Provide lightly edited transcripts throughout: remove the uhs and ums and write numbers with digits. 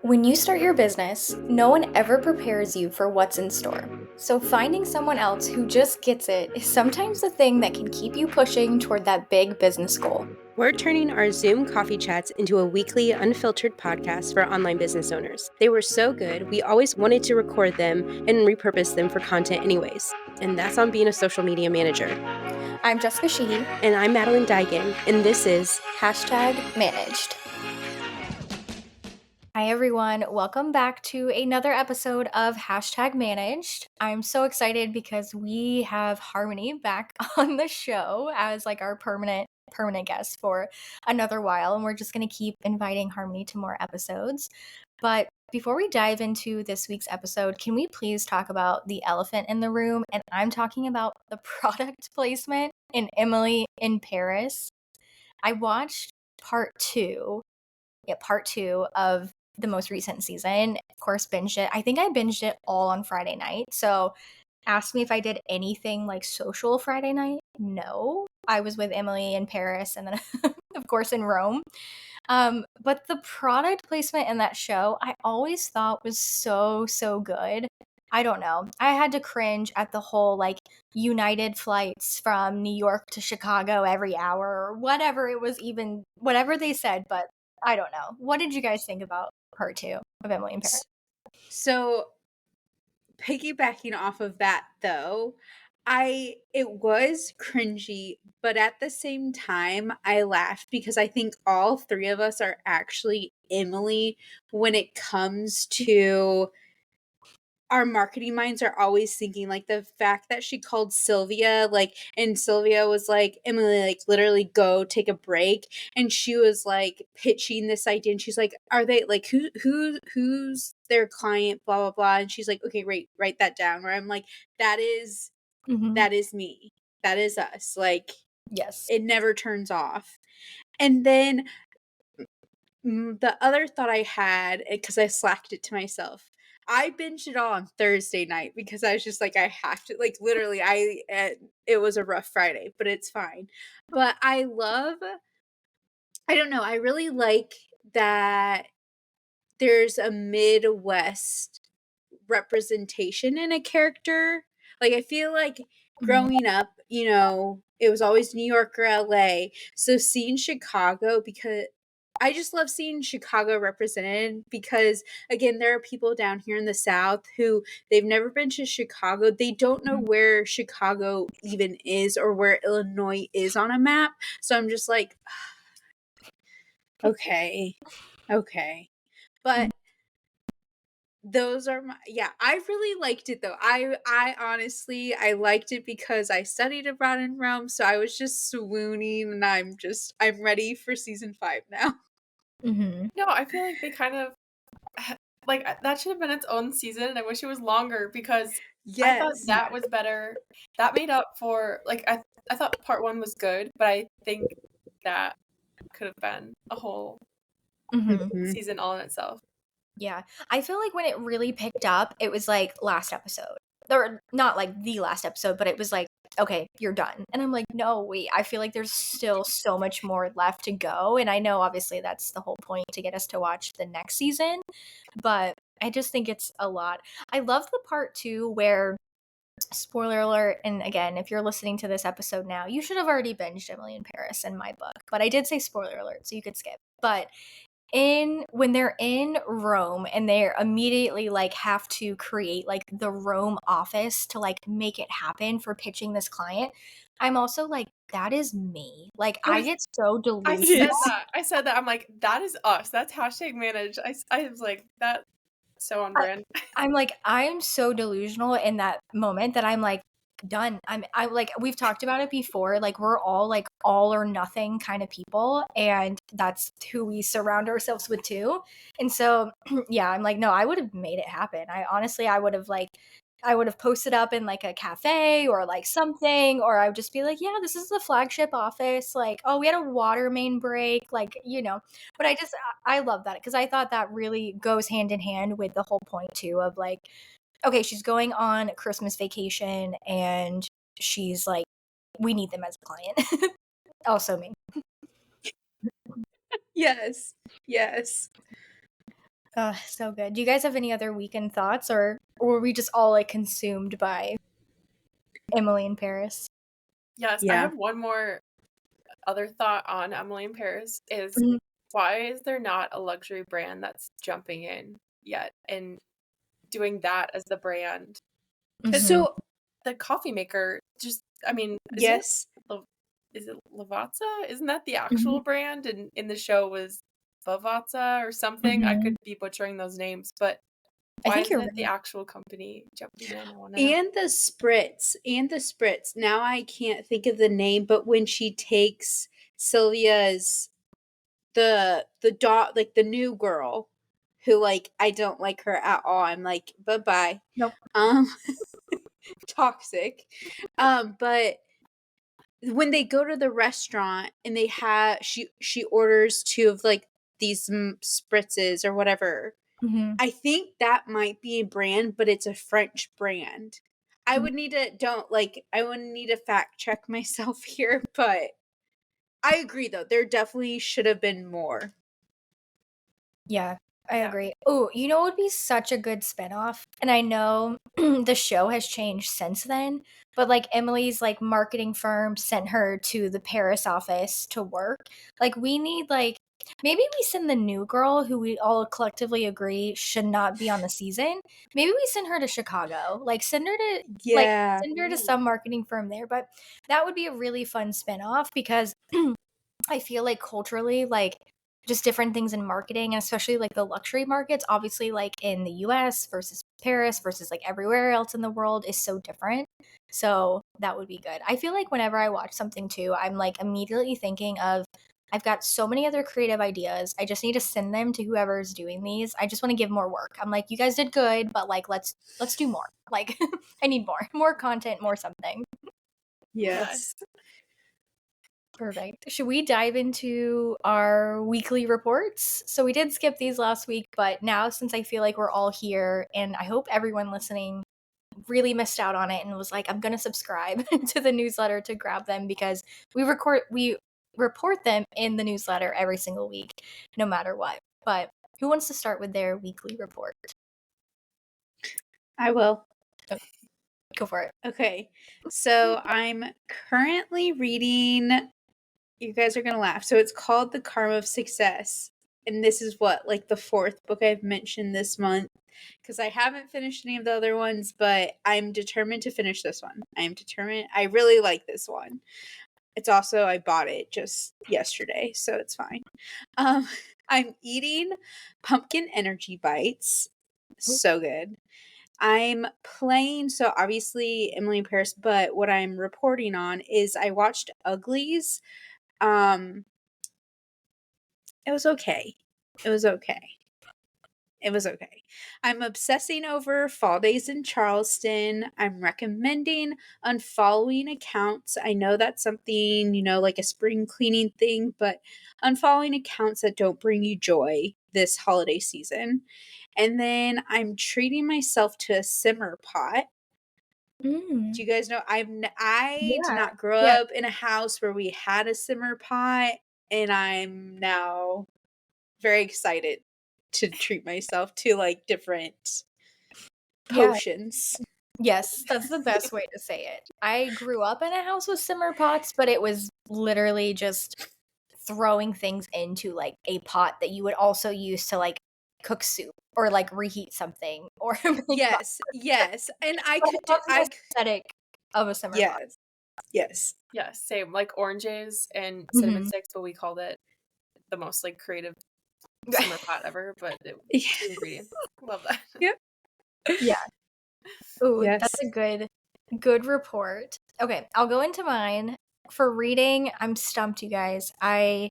When you start your business, no one ever prepares you for what's in store. So finding someone else who just gets it is sometimes the thing that can keep you pushing toward that big business goal. We're turning our Zoom coffee chats into a weekly, unfiltered podcast for online business owners. They were so good, we always wanted to record them and repurpose them for content anyways. And that's on being a social media manager. I'm Jessica Sheehy. And I'm Madeleine Digan, and this is #managed. Hi everyone, welcome back to another episode of #managed. I'm so excited because we have Harmony back on the show as like our permanent guest for another while, and we're just going to keep inviting Harmony to more episodes. But before we dive into this week's episode, can we please talk about the elephant in the room? And I'm talking about the product placement in Emily in Paris. I watched part two of the most recent season. Of course, binged it. I think I binged it all on Friday night. So ask me if I did anything like social Friday night. No. I was with Emily in Paris and then of course in Rome. But the product placement in that show I always thought was so good. I don't know. I had to cringe at the whole like United flights from New York to Chicago every hour or whatever it was, even whatever they said, but I don't know. What did you guys think about part two of Emily in Paris? So piggybacking off of that though, it was cringy, but at the same time I laughed because I think all three of us are actually Emily when it comes to our marketing minds are always thinking like the fact that she called Sylvia and Sylvia was like, Emily, like literally go take a break, and she was like pitching this idea and she's like, are they like who's their client, blah blah blah, and she's like, okay, write that down, where I'm like, that is me, that is us, like Yes. it never turns off. And then the other thought I had, because I slacked it to myself, I binged it all on Thursday night because I was just like, I have to, like, literally, it was a rough Friday, but it's fine. But I don't know, I really like that there's a Midwest representation in a character. Like, I feel like growing up, it was always New York or LA. So seeing Chicago, because I just love seeing Chicago represented, because again, there are people down here in the South who they've never been to Chicago. They don't know where Chicago even is or where Illinois is on a map. So I'm just like, okay. But those are I really liked it though. I honestly, I liked it because I studied abroad in Rome, so I was just swooning, and I'm ready for season 5 now. No, I feel like they kind of like that should have been its own season, and I wish it was longer because I thought that was better. That made up for like I thought part 1 was good, but I think that could have been a whole season all in itself. Yeah. I feel like when it really picked up, it was like last episode. Or not like the last episode, but it was like, okay, you're done. And I'm like, no, wait, I feel like there's still so much more left to go. And I know obviously that's the whole point, to get us to watch the next season, but I just think it's a lot. I love the part 2 where, spoiler alert, and again, if you're listening to this episode now, you should have already binged Emily in Paris in my book, but I did say spoiler alert, so you could skip. But when they're in Rome and they're immediately like have to create like the Rome office to like make it happen for pitching this client, I'm also like, that is me. Like I get so delusional. I said that. I'm like, that is us. That's #managed. I was like, that so on brand. I'm like, I'm so delusional in that moment that I'm like, done. I'm like, we've talked about it before, like we're all like all or nothing kind of people, and that's who we surround ourselves with too. And so yeah, I'm like, no, I would have made it happen. I would have posted up in like a cafe or like something, or I would just be like, yeah, this is the flagship office, like, oh, we had a water main break, like, but I love that because I thought that really goes hand in hand with the whole point too of like, okay, she's going on Christmas vacation and she's like, we need them as a client. Also me. Yes. So good. Do you guys have any other weekend thoughts, or were we just all like consumed by Emily in Paris? Yes, I Yeah. have one more other thought on Emily in Paris is Mhm. why is there not a luxury brand that's jumping in yet and doing that as the brand? Because Mhm. So, the coffee maker just, I mean, yes. is it Lavazza? Isn't that the Mhm. actual brand? And in the show was Lavazza or something. I could Mhm. be butchering those names, but I why think you're isn't it the right. actual company jumping in? I want to know. And the spritz. Now I can't think of the name, but when she takes Sylvia's the dog, like the new girl who, like, I don't like her at all. I'm like, bye-bye. Nope. Um toxic. But when they go to the restaurant and she orders two of like these spritzes or whatever. Mhm. I think that might be a brand, but it's a French brand. I would need to fact check myself here, but I agree though. There definitely should have been more. Yeah, I Yeah. agree. Oh, you know what would be such a good spinoff? And I know the show has changed since then, but like Emily's like marketing firm sent her to the Paris office to work. Like we need like maybe we send the new girl who we all collectively agree should not be on the season. Maybe we send her to Chicago. Like Yeah. send her to some marketing firm there. But that would be a really fun spinoff because I feel like culturally, like just different things in marketing, and especially like the luxury markets, obviously, like in the US versus Paris versus like everywhere else in the world is so different. So that would be good. I feel like whenever I watch something too, I'm like immediately thinking of I've got so many other creative ideas. I just need to send them to whoever's doing these. I just want to give more work. I'm like, you guys did good, but like let's do more. Like I need more. More content, more something. Yes. Yes. Perfect. Should we dive into our weekly reports? So we did skip these last week, but now since I feel like we're all here and I hope everyone listening really missed out on it and was like, I'm gonna subscribe to the newsletter to grab them because we report them in the newsletter every single week, no matter what. But who wants to start with their weekly report? I will. Go for it. Okay. So I'm currently reading, you guys are going to laugh. So it's called The Karma of Success. And this is what, like the fourth book I've mentioned this month. Because I haven't finished any of the other ones, but I'm determined to finish this one. I am determined. I really like this one. It's also, I bought it just yesterday, so it's fine. Um, I'm eating pumpkin energy bites. So good. I'm playing, so obviously Emily in Paris, but what I'm reporting on is I watched Uglies. Um, it was okay. It was okay. It was okay. I'm obsessing over fall days in Charleston. I'm recommending unfollowing accounts. I know that's something, like a spring cleaning thing, but unfollowing accounts that don't bring you joy this holiday season. And then I'm treating myself to a simmer pot. Mm. Do you guys know I did Yeah. not grow Yeah. up in a house where we had a simmer pot, and I'm now very excited to treat myself to like different Yeah. potions. Yes, that's the best way to say it. I grew up in a house with simmer pots, but it was literally just throwing things into like a pot that you would also use to like cook soup or like reheat something or make pasta. Yes, yes. And But I love the aesthetic of a simmer pot. yes. Yes. Yes, same. Like oranges and cinnamon Mhm. sticks, but we called it the most like creative simmer pot ever. But two ingredients. Love that. Yep. Yeah. Ooh, that's Yes. a good report. Okay, I'll go into mine. For reading, I'm stumped, you guys. I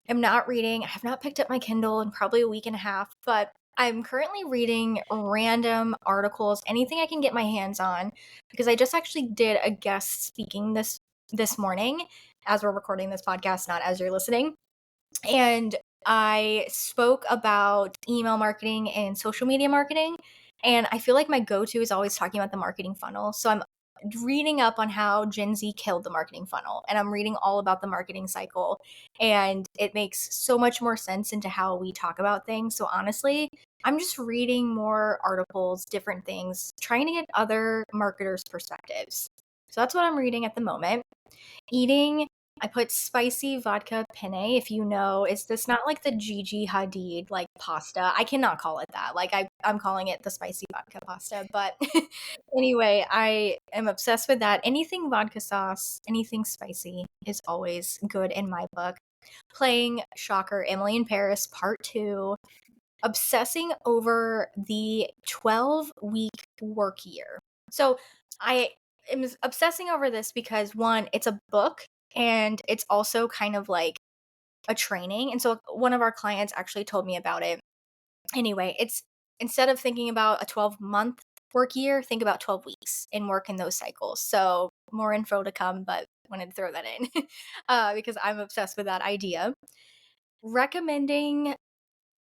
am not reading. I have not picked up my Kindle in probably a week and a half, but I'm currently reading random articles, anything I can get my hands on, because I just actually did a guest speaking this morning as we're recording this podcast, not as you're listening. And I spoke about email marketing and social media marketing. And I feel like my go-to is always talking about the marketing funnel. So I'm reading up on how Gen Z killed the marketing funnel, and I'm reading all about the marketing cycle, and it makes so much more sense into how we talk about things. So honestly, I'm just reading more articles, different things, trying to get other marketers' perspectives. So that's what I'm reading at the moment. Eating, I put spicy vodka penne. If you know, is this not like the Gigi Hadid like pasta? I cannot call it that. Like I'm calling it the spicy vodka pasta. But anyway, I am obsessed with that. Anything vodka sauce, anything spicy is always good in my book. Playing shocker, Emily in Paris Part 2. Obsessing over the 12-week work year. So I am obsessing over this because, one, it's a book and it's also kind of like a training. And so one of our clients actually told me about it. Anyway, it's instead of thinking about a 12-month work year, think about 12 weeks and work in those cycles. So more info to come, but wanted to throw that in because I'm obsessed with that idea. Recommending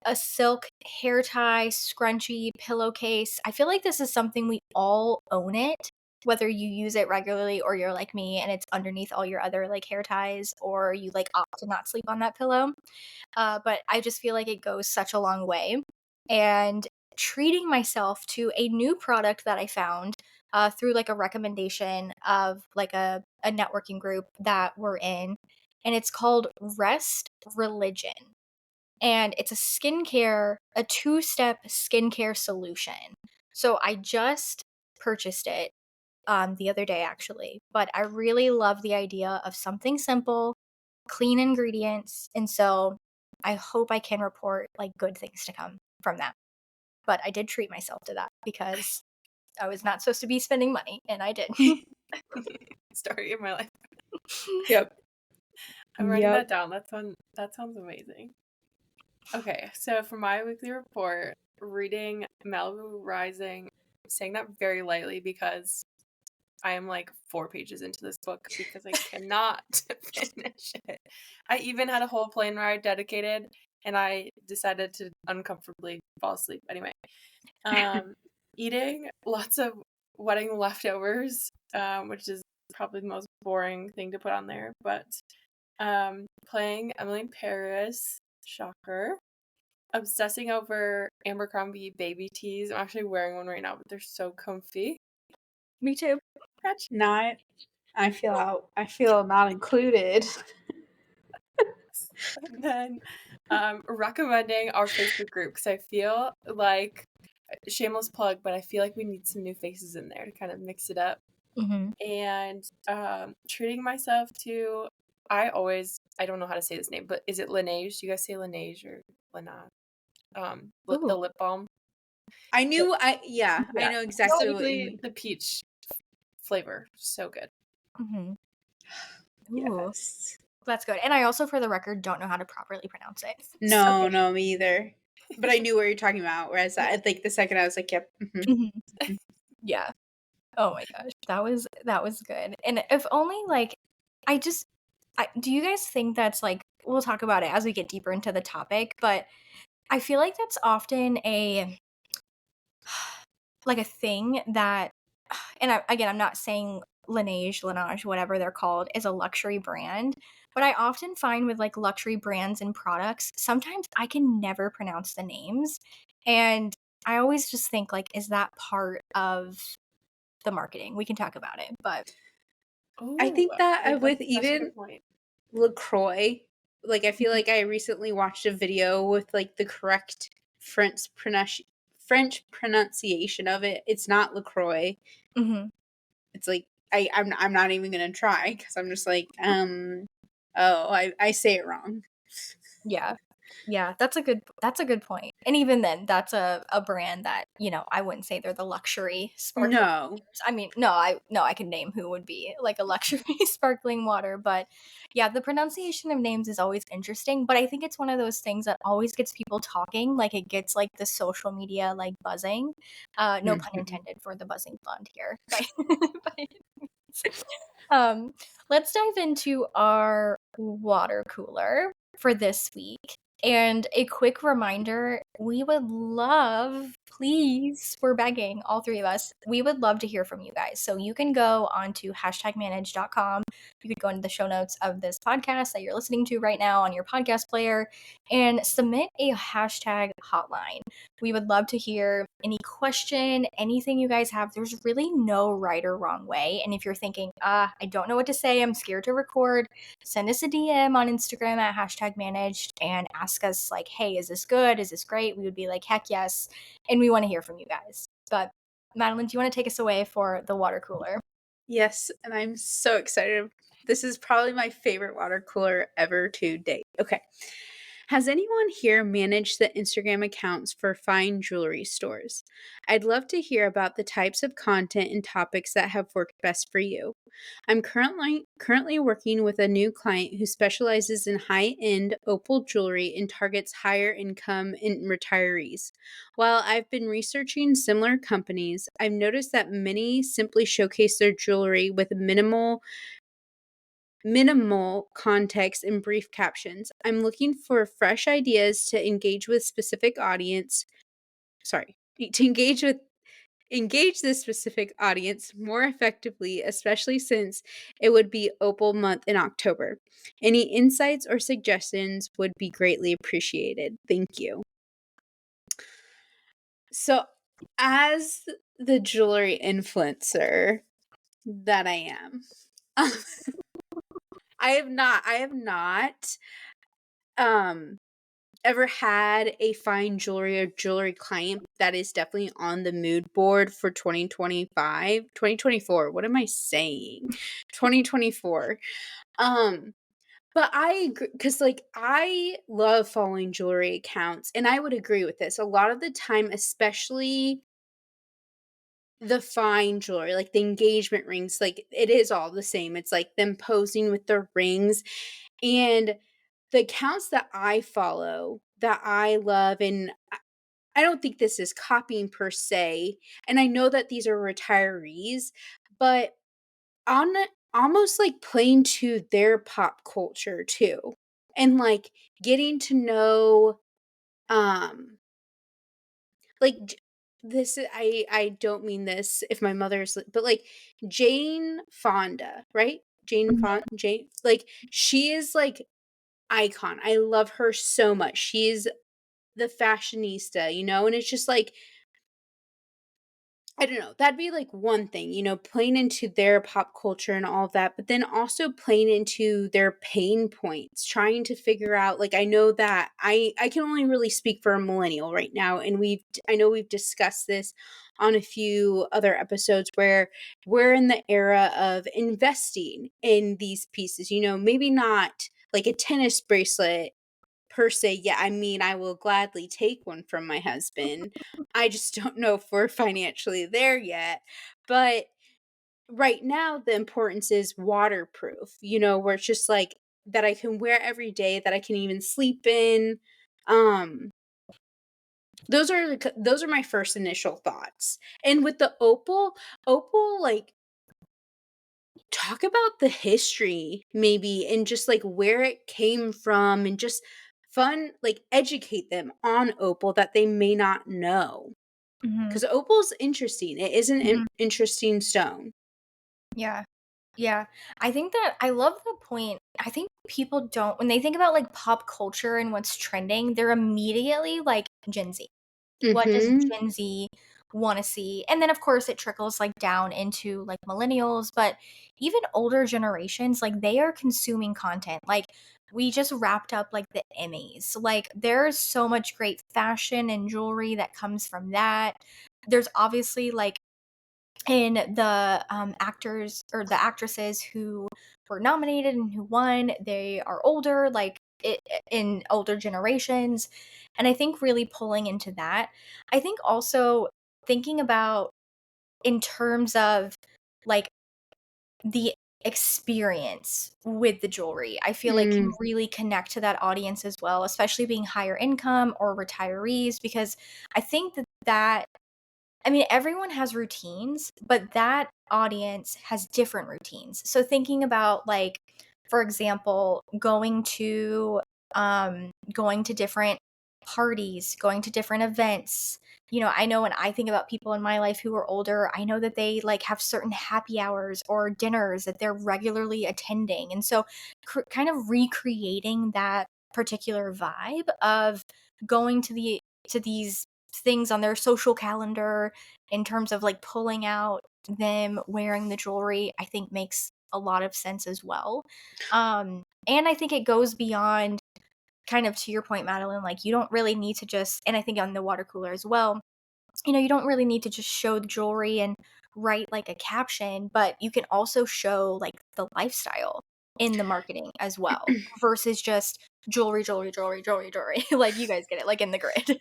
a silk hair tie, scrunchie, pillowcase. I feel like this is something we all own it, whether you use it regularly or you're like me and it's underneath all your other like hair ties, or you like opt to not sleep on that pillow. But I just feel like it goes such a long way. And treating myself to a new product that I found through like a recommendation of like a networking group that we're in. And it's called Rest Religion, and it's a 2-step skincare solution. So I just purchased it the other day actually, but I really love the idea of something simple, clean ingredients, and so I hope I can report like good things to come from that. But I did treat myself to that because I was not supposed to be spending money, and I did. Story of my life. Yep. I'm writing that down. That sounds amazing. Okay, so for my weekly report, reading Malibu Rising, saying that very lightly because I am like 4 pages into this book because I cannot finish it. I even had a whole plane ride dedicated, and I decided to uncomfortably fall asleep. Anyway, eating lots of wedding leftovers, which is probably the most boring thing to put on there, but playing Emily in Paris, shocker. Obsessing over Abercrombie baby tees. I'm actually wearing one right now, but they're so comfy. Me too. Not. I feel not included. And then recommending our Facebook group because I feel like, shameless plug, but I feel like we need some new faces in there to kind of mix it up. Mm-hmm. And treating myself to, I don't know how to say this name, but is it Laneige? Do you guys say Laneige or Laneige? The lip balm. I know exactly what you mean. The peach flavor, so good. Mm-hmm. Yes. That's good. And I also, for the record, don't know how to properly pronounce it. No, no, me either. But I knew what you're talking about. Whereas I think the second I was like, yep. Mm-hmm. Yeah. Oh my gosh, that was good. And if only like, do you guys think that's like, we'll talk about it as we get deeper into the topic, but I feel like that's often a thing that, and again, I'm not saying Laneige, whatever they're called, is a luxury brand, but I often find with like luxury brands and products, sometimes I can never pronounce the names. And I always just think like, is that part of the marketing? We can talk about it, but I think that with even LaCroix, like I feel like I recently watched a video with like the correct French pronunciation of it. It's not LaCroix. Mm-hmm. It's like I'm not even gonna try because I'm just like I say it wrong. Yeah, that's a good point. And even then, that's a brand that, I wouldn't say they're the luxury sparkling No. waters. I mean, no, I can name who would be like a luxury sparkling water, but yeah, the pronunciation of names is always interesting, but I think it's one of those things that always gets people talking, like it gets like the social media like buzzing. No pun intended for the buzzing blonde here. Let's dive into our water cooler for this week. And a quick reminder, we would love please, we're begging, all three of us. We would love to hear from you guys. So you can go on to hashtagmanage.com. You could go into the show notes of this podcast that you're listening to right now on your podcast player and submit a hashtag hotline. We would love to hear any question, anything you guys have. There's really no right or wrong way. And if you're thinking, I don't know what to say, I'm scared to record, send us a DM on Instagram at hashtag managed and ask us like, hey, is this good? Is this great? We would be like, heck yes. And we want to hear from you guys. But Madeleine, do you want to take us away for the water cooler? Yes, and I'm so excited. This is probably my favorite water cooler ever to date. Okay. Has anyone here managed the Instagram accounts for fine jewelry stores? I'd love to hear about the types of content and topics that have worked best for you. I'm currently working with a new client who specializes in high-end opal jewelry and targets higher income and retirees. While I've been researching similar companies, I've noticed that many simply showcase their jewelry with minimal context and brief captions. I'm looking for fresh ideas to engage with specific audience. Sorry, to engage this specific audience more effectively, especially since it would be Opal month in October. Any insights or suggestions would be greatly appreciated. Thank you. So, as the jewelry influencer that I am, I have not ever had a fine jewelry or jewelry client that is definitely on the mood board for 2024. What am I saying? 2024. But I agree because, like, I love following jewelry accounts, and I would agree with this. A lot of the time, especially the fine jewelry, like the engagement rings, like, it is all the same. It's like them posing with their rings, and the accounts that I follow that I love, and I don't think this is copying per se, and I know that these are retirees, but on almost like playing to their pop culture too. And like getting to know um like this I don't mean this if my mother's but like Jane Fonda, right? Jane, like she is like icon. I love her so much. She's the fashionista, and it's just like I don't know. That'd be like one thing, playing into their pop culture and all of that, but then also playing into their pain points, trying to figure out like I know that I can only really speak for a millennial right now, and I know we've discussed this on a few other episodes where we're in the era of investing in these pieces, maybe not like a tennis bracelet per se. Yeah, I mean, I will gladly take one from my husband. I just don't know if we're financially there yet. But right now, the importance is waterproof, where it's just like that I can wear every day, that I can even sleep in. Um, those are my first initial thoughts. And with the opal, like talk about the history maybe and just like where it came from and just fun like educate them on opal that they may not know Mm-hmm. because opal's interesting. It is an Mm-hmm. interesting stone. Yeah. Yeah. I think that I love the point. I think people don't, when they think about like pop culture and what's trending, they're immediately like Gen Z. What does Mm-hmm. Gen Z want to see? And then, of course, it trickles like down into like millennials, but even older generations, like they are consuming content. Like, we just wrapped up like the Emmys. Like, there's so much great fashion and jewelry that comes from that. There's obviously like in the actors or the actresses who were nominated and who won, they are older, like in older generations. And I think really pulling into that, I think also thinking about in terms of like the experience with the jewelry, I feel like can Mm. really connect to that audience as well, especially being higher income or retirees, because I think that I mean, everyone has routines, but that audience has different routines. So thinking about like, for example, going to different parties, going to different events. I know when I think about people in my life who are older, I know that they like have certain happy hours or dinners that they're regularly attending. And so kind of recreating that particular vibe of going to these things on their social calendar in terms of like pulling out them wearing the jewelry, I think makes a lot of sense as well. And I think it goes beyond, kind of to your point, Madeline, like you don't really need to just, and I think on the water cooler as well, you don't really need to just show the jewelry and write like a caption, but you can also show like the lifestyle in the marketing as well versus just jewelry, jewelry, jewelry, jewelry, jewelry. Like you guys get it, like in the grid.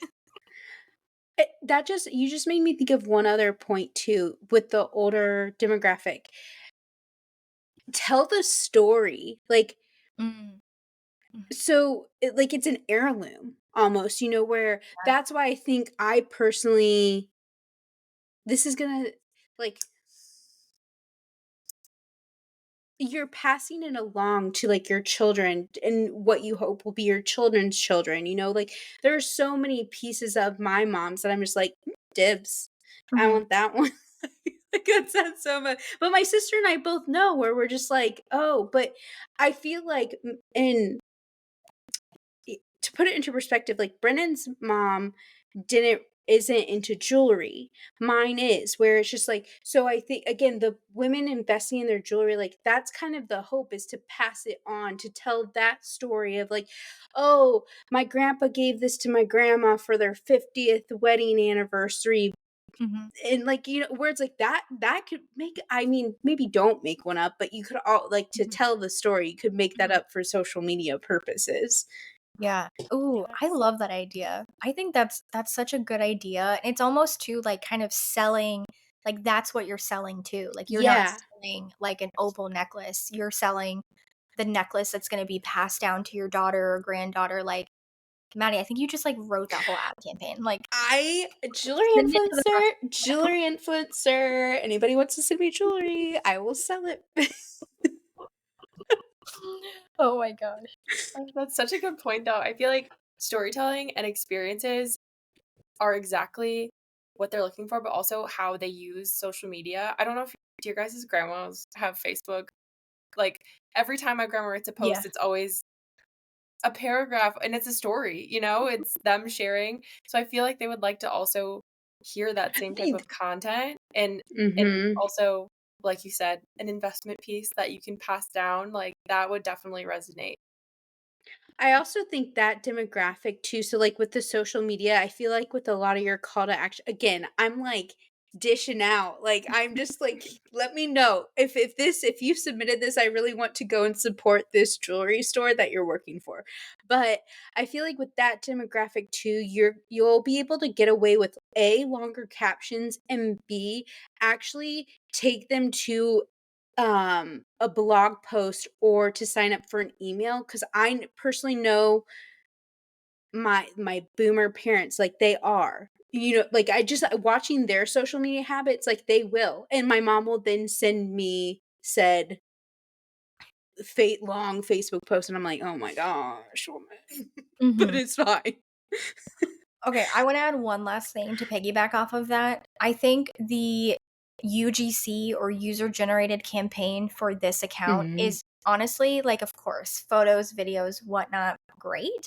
You just made me think of one other point too with the older demographic. Tell the story. Like, Mm, mhm. like it's an heirloom almost, where that's why I think I personally, this is gonna, like, you're passing it along to like your children and what you hope will be your children's children, like there are so many pieces of my mom's that I'm just like, dibs. I Mhm, want that one. Like that sounds so much. But my sister and I both know where we're just like, oh, but I feel like in to put it into perspective, like Brennan's mom didn't isn't into jewelry. Mine is, where it's just like, so I think again, the women investing in their jewelry, like that's kind of the hope, is to pass it on, to tell that story of like, oh, my grandpa gave this to my grandma for their 50th wedding anniversary. mhm, And like, words like that could make, I mean, maybe don't make one up, but you could all like to mhm, tell the story, you could make that mhm. up for social media purposes. Yeah. Ooh, I Yes. love that idea. I think that's such a good idea. It's almost too like kind of selling, like that's what you're selling too. Like you're not Yeah. selling like an opal necklace. You're selling the necklace that's going to be passed down to your daughter or granddaughter. Like Maddie, I think you just like wrote that whole ad campaign. Like send it to the press. Jewelry influencer. Anybody wants to send me jewelry, I will sell it. Oh my gosh. That's such a good point, though. I feel like storytelling and experiences are exactly what they're looking for, but also how they use social media. I don't know if do your guys' grandmas have Facebook. Like every time my grandma writes a Yeah. post, it's always a paragraph and it's a story, it's them sharing. So I feel like they would like to also hear that same type of content and Mhm. also, like you said, an investment piece that you can pass down, like that would definitely resonate. I also think that demographic too. So like with the social media, I feel like with a lot of your call to action, again, I'm like dishing out. Like I'm just like, let me know if you submitted this, I really want to go and support this jewelry store that you're working for. But I feel like with that demographic too, you'll be able to get away with A, longer captions, and B, actually take them to a blog post or to sign up for an email, because personally know my boomer parents, like they are, like I just watching their social media habits, like they will, and my mom will then send me said fate long Facebook post, and I'm like, oh my gosh, woman. But Mhm. it's fine. Okay, I want to add one last thing to piggyback off of that. I think the UGC or user generated campaign for this account Mhm. is honestly, like, of course, photos, videos, whatnot, great.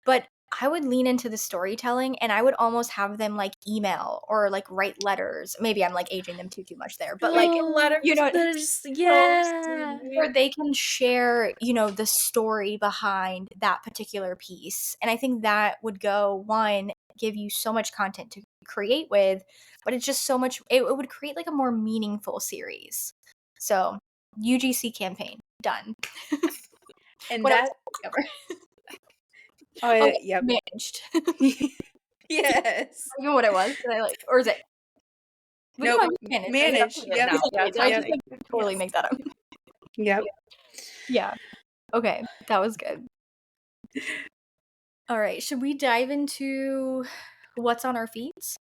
But I would lean into the storytelling and I would almost have them like email or like write letters. Maybe I'm like aging them too much there, but like, Letters, you know, That is just, so yeah. sweet. where they can share, the story behind that particular piece. And I think that would go, one, give you so much content to create with, but it's just so much, it would create like a more meaningful series. So, UGC campaign, done. And What else that, have we covered? Oh, yeah, yep. managed. Yes. Even what it was? Did I like, or is it? We can Nope. call it managed, right? Manage. Definitely Yep. now. Yeah, Did I just Yep. definitely. like totally Yes. make that up? Yep. Yeah. Okay, that was good. All right, should we dive into what's on our feeds?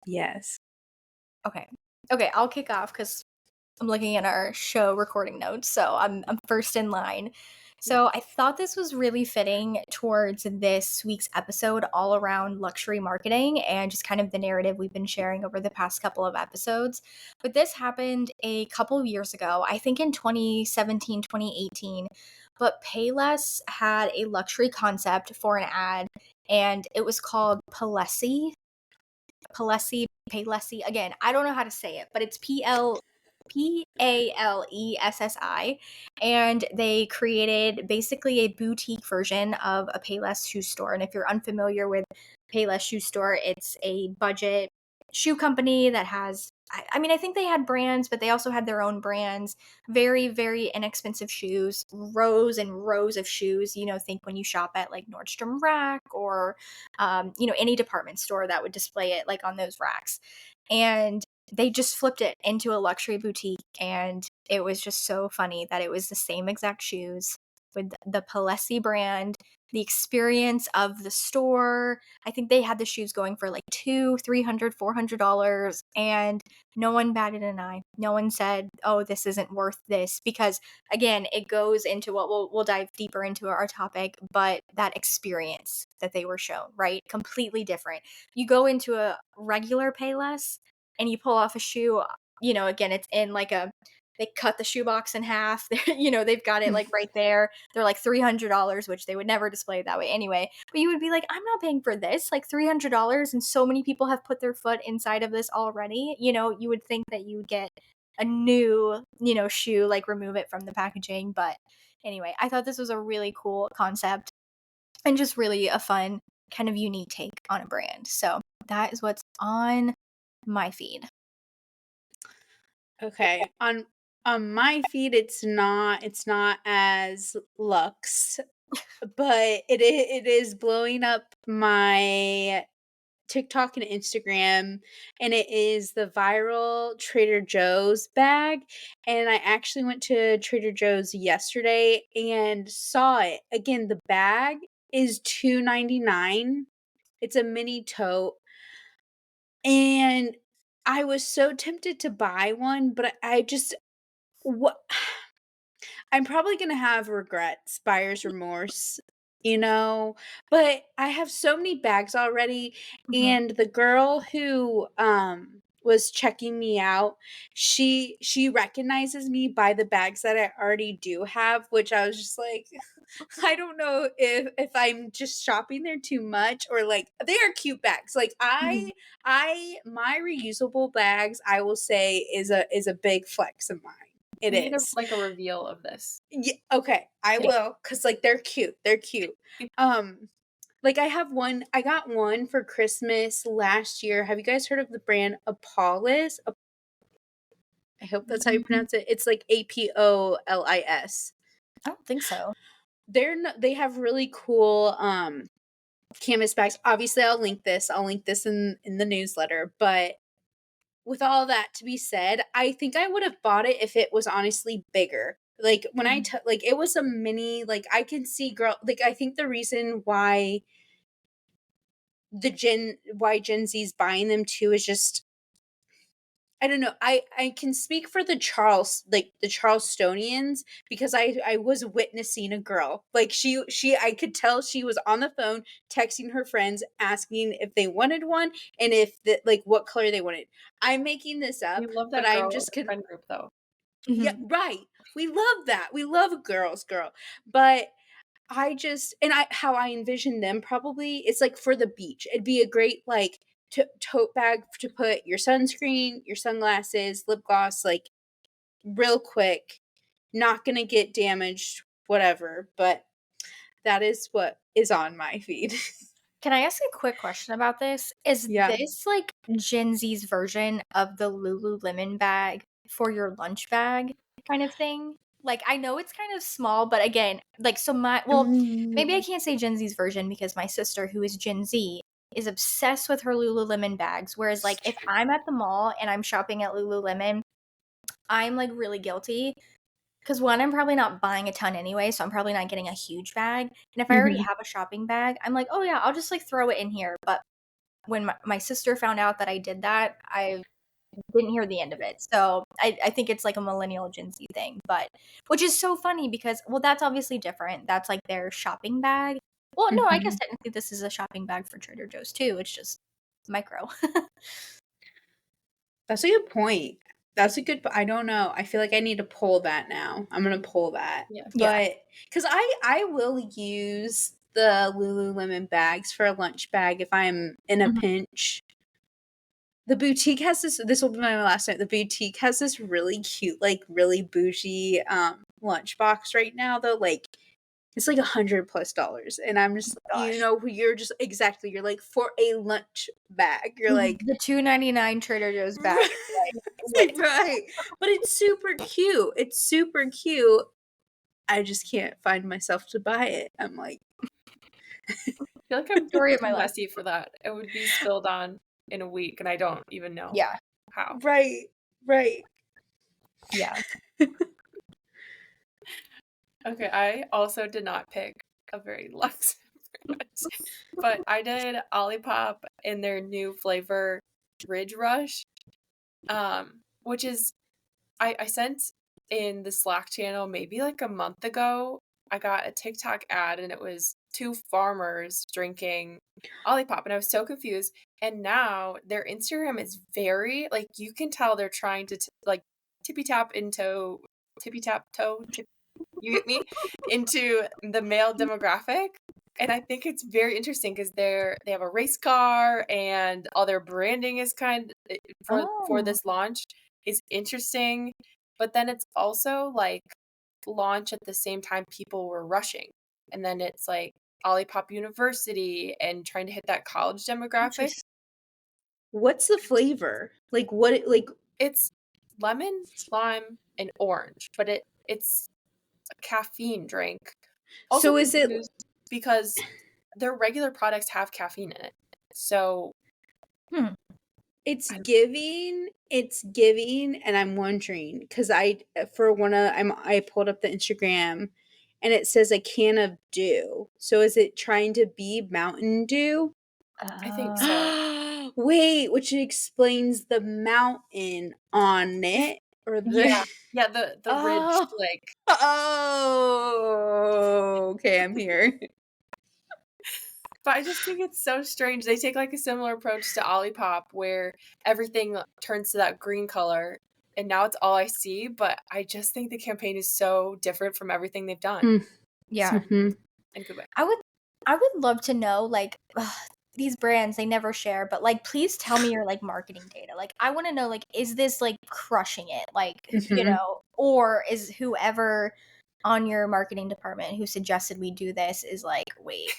Yes. Okay. Okay, I'll kick off because I'm looking at our show recording notes, so I'm first in line. So I thought this was really fitting towards this week's episode, all around luxury marketing and just kind of the narrative we've been sharing over the past couple of episodes. But this happened a couple of years ago, I think in 2017, 2018. But Payless had a luxury concept for an ad, and it was called Palessi. Again, I don't know how to say it, but it's Palessi. And they created basically a boutique version of a Payless shoe store. And if you're unfamiliar with Payless shoe store, it's a budget shoe company that has, I mean, I think they had brands, but they also had their own brands. Very, very inexpensive shoes, rows and rows of shoes. Think when you shop at like Nordstrom Rack or any department store that would display it like on those racks. And they just flipped it into a luxury boutique. And it was just so funny that it was the same exact shoes with the Palessi brand, the experience of the store. I think they had the shoes going for like $200, $300, $400, and no one batted an eye. No one said, "Oh, this isn't worth this," because again, it goes into what we'll dive deeper into our topic, but that experience that they were shown, right? Completely different. You go into a regular Payless and you pull off a shoe, again, it's in like they cut the shoebox in half. They've got it like right there. They're like $300, which they would never display it that way anyway. But you would be like, I'm not paying for this, like $300. And so many people have put their foot inside of this already. You would think that you would get a new, shoe, like remove it from the packaging. But anyway, I thought this was a really cool concept and just really a fun, kind of unique take on a brand. So that is what's on my feed. Okay. On my feed it's not as luxe, but it is blowing up my TikTok and Instagram, and it is the viral Trader Joe's bag. And I actually went to Trader Joe's yesterday and saw it. Again, the bag is $2.99. It's a mini tote. And I was so tempted to buy one, but I just what I'm probably gonna have regrets, buyer's remorse, you know? But I have so many bags already, Mhm. and the girl who, was checking me out, she recognizes me by the bags that I already do have, which I was just like, I don't know if I'm just shopping there too much or, like, they are cute bags. Like, Mhm. my reusable bags, I will say, is a big flex of mine. It We need is. like a reveal of this. Yeah, okay, I Yeah. will, cause like, they're cute, they're cute. Like, I got one for Christmas last year. Have you guys heard of the brand Apolis? I hope that's how you Mm, pronounce it. It's like Apolis. I don't think so. They have really cool, canvas bags. Obviously, I'll link this in the newsletter, but with all that to be said, I think I would have bought it if it was honestly bigger. Like when Mhm. like it was a mini, like I can see girl, like I think the reason why Gen Z's buying them too is just I don't know. I can speak for the Charlestonians because I was witnessing a girl. Like she I could tell she was on the phone texting her friends asking if they wanted one and if like what color they wanted. I'm making this We up, love but that I'm girl in just the friend group though. yeah, Mhm. right. We love that. We love a girl. But how I envision them probably it's like for the beach. It'd be a great like tote bag to put your sunscreen, your sunglasses, lip gloss, like real quick. Not gonna get damaged, whatever. But that is what is on my feed. Can I ask a quick question about this? Is Yeah. this like Gen Z's version of the Lululemon bag for your lunch bag kind of thing? Like, I know it's kind of small, but again, like, well, maybe I Mm. can't say Gen Z's version because my sister, who is Gen Z, is obsessed with her Lululemon bags. Whereas, like, if I'm at the mall and I'm shopping at Lululemon, I'm like really guilty. Because one, I'm probably not buying a ton anyway, so I'm probably not getting a huge bag. And if I already Mhm. have a shopping bag, I'm like, oh yeah, I'll just like throw it in here. But when my sister found out that I did that, didn't hear the end of it. So I think it's like a millennial Gen Z thing, but which is so funny because, well, that's obviously different. That's like their shopping bag. Well, no, I guess technically this is a shopping bag for Trader Joe's too. It's just micro. That's a good point. That's a good. I don't know. I feel like I need to pull that now. I'm gonna pull that. Yeah. Yeah. But because I will use the Lululemon bags for a lunch bag if I'm in a Mhm. pinch. The boutique has this. This will be my last night. The boutique has this really cute, like really bougie lunchbox right now. Though, like it's like $100+, and I'm just, Gosh. you're just exactly. You're like for a lunch bag. You're like The $2.99 Trader Joe's bag is like winning. right, but it's super cute. It's super cute. I just can't find myself to buy it. I'm like, I feel like I'm Story of my too life. messy for that. It would be spilled on in a week, and I don't even know Yeah. how. right, right. Yeah. Okay, I also did not pick a very luxe brand, but I did Olipop in their new flavor Ridge Rush, which is I sent in the Slack channel maybe like a month ago. I got a TikTok ad and it was two farmers drinking Olipop, and I was so confused. And now their Instagram is very like you can tell they're trying to like tippy tap toe you get me into the male demographic. And I think it's very interesting because they have a race car and all their branding is for Oh. this launch is interesting. But then it's also like launch at the same time people were rushing. And then it's like Olipop University and trying to hit that college demographic. What's the flavor? Like what? Like It's lemon, lime, and orange, but it's a caffeine drink. Also so? Is it? confused because their regular products have caffeine in it. So Hmm. It's I giving. It's giving, and I'm wondering because I for one of I pulled up the Instagram, and it says a can of dew. So is it trying to be Mountain Dew? think so. Wait, which explains the mountain on it or the Yeah. Yeah, the ridge, oh like oh okay, I'm here. but I just think it's so strange. They take like a similar approach to Olipop where everything turns to that green color and now it's all I see, but I just think the campaign is so different from everything they've done Yeah. Mhm. in Quebec. I would love to know, like, these brands, they never share, but, like, please tell me your, like, marketing data. Like, I wanna know, like, is this, like, crushing it? Like, Mhm. or is whoever on your marketing department who suggested we do this is like, "Wait,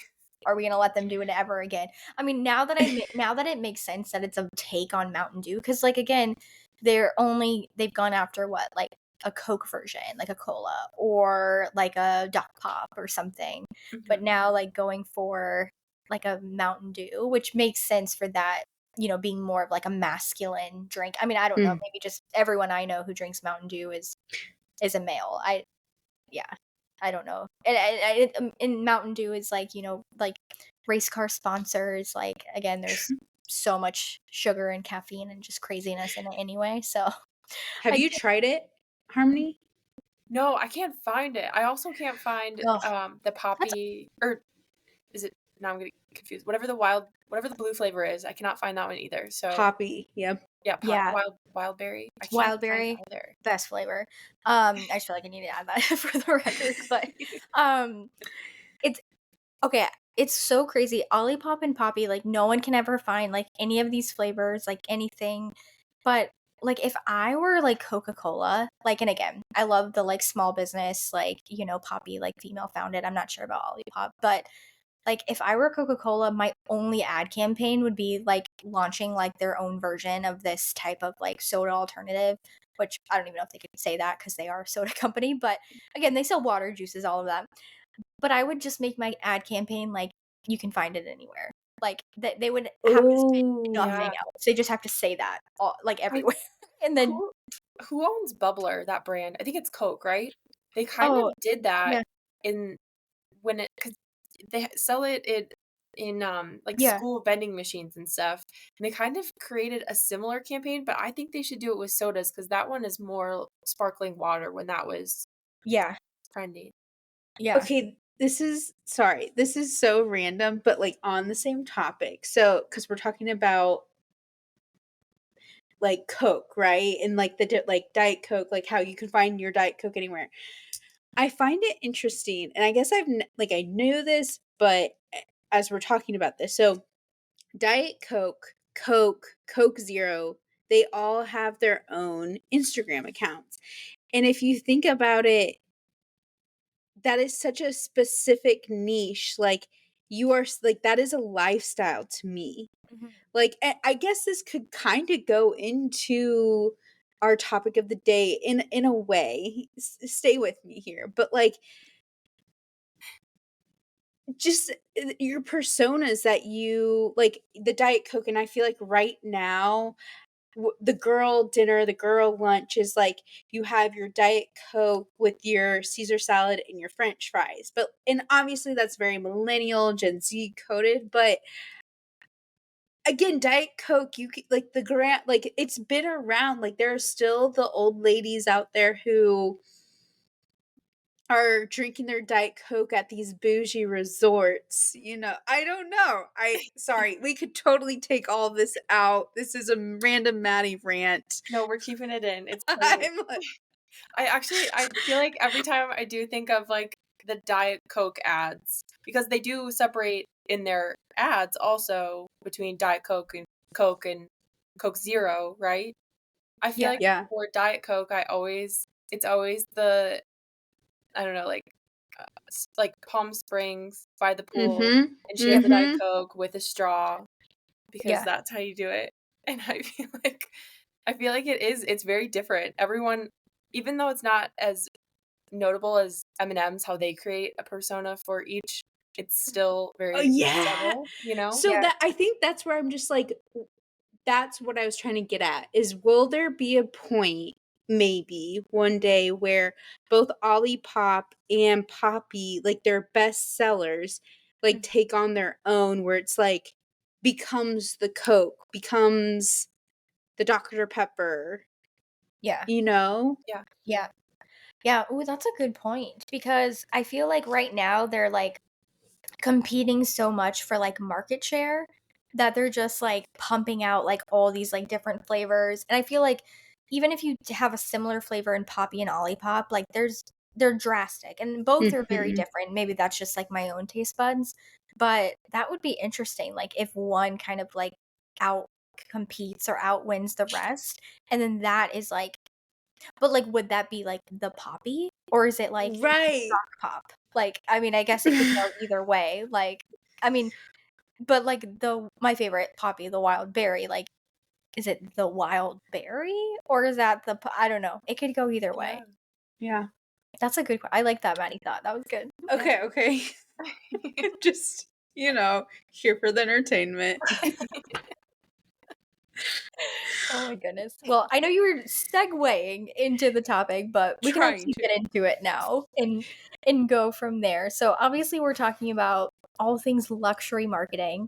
are we gonna let them do it ever again?" I mean, now that it makes sense that it's a take on Mountain Dew, because like, again, they've gone after what? Like, a Coke version, like a cola, or like a Duck Pop or something. But Mhm. now, like, going for like a Mountain Dew, which makes sense for that, being more of like a masculine drink. I mean, I don't know, Mm. maybe just everyone I know who drinks Mountain Dew is a male. Yeah, I don't know. And Mountain Dew is like, like race car sponsors. Like, again, there's so much sugar and caffeine and just craziness in it anyway. So Have I you get, tried it, Harmony? No, I can't find it. I also can't find ugh, the that's poppy or is it now I'm getting confused. Whatever the blue flavor is, I cannot find that one either. So Poppy, yep. yeah, yeah, wild berry. I can't find Wildberry, either. best flavor. I just feel like I need to add that for the record, but um, it's okay. It's so crazy. Olipop and Poppy, like no one can ever find like any of these flavors, like anything. But like if I were like Coca-Cola, like, and again, I love the like small business, like, Poppy, like female founded. I'm not sure about Olipop, but like if I were Coca-Cola, my only ad campaign would be like launching like their own version of this type of like soda alternative, which I don't even know if they could say that because they are a soda company, but again, they sell water, juices, all of that. But I would just make my ad campaign like you can find it anywhere. Like that they would have to say Oh. nothing Yeah. else. They just have to say that all, like I everywhere. And then who who owns Bubbler, that brand? I think it's Coke, right? They kind oh of did that yeah. in when it because they sell it in like Yeah. school vending machines and stuff. And they kind of created a similar campaign, but I think they should do it with sodas because that one is more sparkling water when that was Yeah. trendy. Yeah. Okay, this is so random, but like on the same topic. So, because we're talking about like Coke, right? And like like Diet Coke, like how you can find your Diet Coke anywhere. I find it interesting, and I guess like I knew this, but as we're talking about this, so Diet Coke, Coke Zero, they all have their own Instagram accounts. And if you think about it, that is such a specific niche. Like you are like that is a lifestyle to me. Mhm. Like I guess this could kind of go into our topic of the day in a way. Stay with me here, but like just your personas that you like the Diet Coke, and I feel like right now the girl dinner, the girl lunch is like you have your Diet Coke with your Caesar salad and your French fries. But and obviously that's very millennial Gen Z coded, but again, Diet Coke, like the grand, like it's been around. Like there are still the old ladies out there who are drinking their Diet Coke at these bougie resorts. I don't know. Sorry, we could totally take all this out. This is a random Maddie rant. No, we're keeping it in. It's great. I'm like, I feel like every time I do think of like the Diet Coke ads, because they do separate in their ads also between Diet Coke and Coke Zero, right? I feel Yeah. like yeah. for Diet Coke, it's always the, I don't know, like Palm Springs by the pool, Mhm. and she has the Diet Mhm. Coke with a straw because Yeah. that's how you do it. And I feel like it's very different. Everyone, even though it's not as notable as M&M's, how they create a persona for each, it's still Oh very yeah. subtle, you know? So Yeah. that I think that's where I'm just like that's what I was trying to get at is will there be a point maybe one day where both Olipop and Poppy, like their best sellers, like Mhm. take on their own where it's like becomes the Coke, becomes the Dr. Pepper, Yeah. you know? Yeah. Yeah. Yeah. Ooh, that's a good point because I feel like right now they're like competing so much for like market share that they're just like pumping out like all these like different flavors. And I feel like even if you have a similar flavor in Poppy and Olipop, like they're drastic and both are very Mhm. different. Maybe that's just like my own taste buds, but that would be interesting. Like if one kind of like out competes or outwins the rest, and then that is like, but like would that be like the Poppy or is it like Right. pop? Like, I mean, I guess it could go either way. Like, I mean, but like the my favorite Poppy, the wild berry, like, is it the wild berry or is that I don't know. It could go either way. Yeah. Yeah. That's a good. I like that Maddie thought. That was good. Okay, okay. Just, here for the entertainment. Oh my goodness. Well, I know you were segueing into the topic, but we can Trying actually to. get into it now and go from there. So obviously we're talking about all things luxury marketing.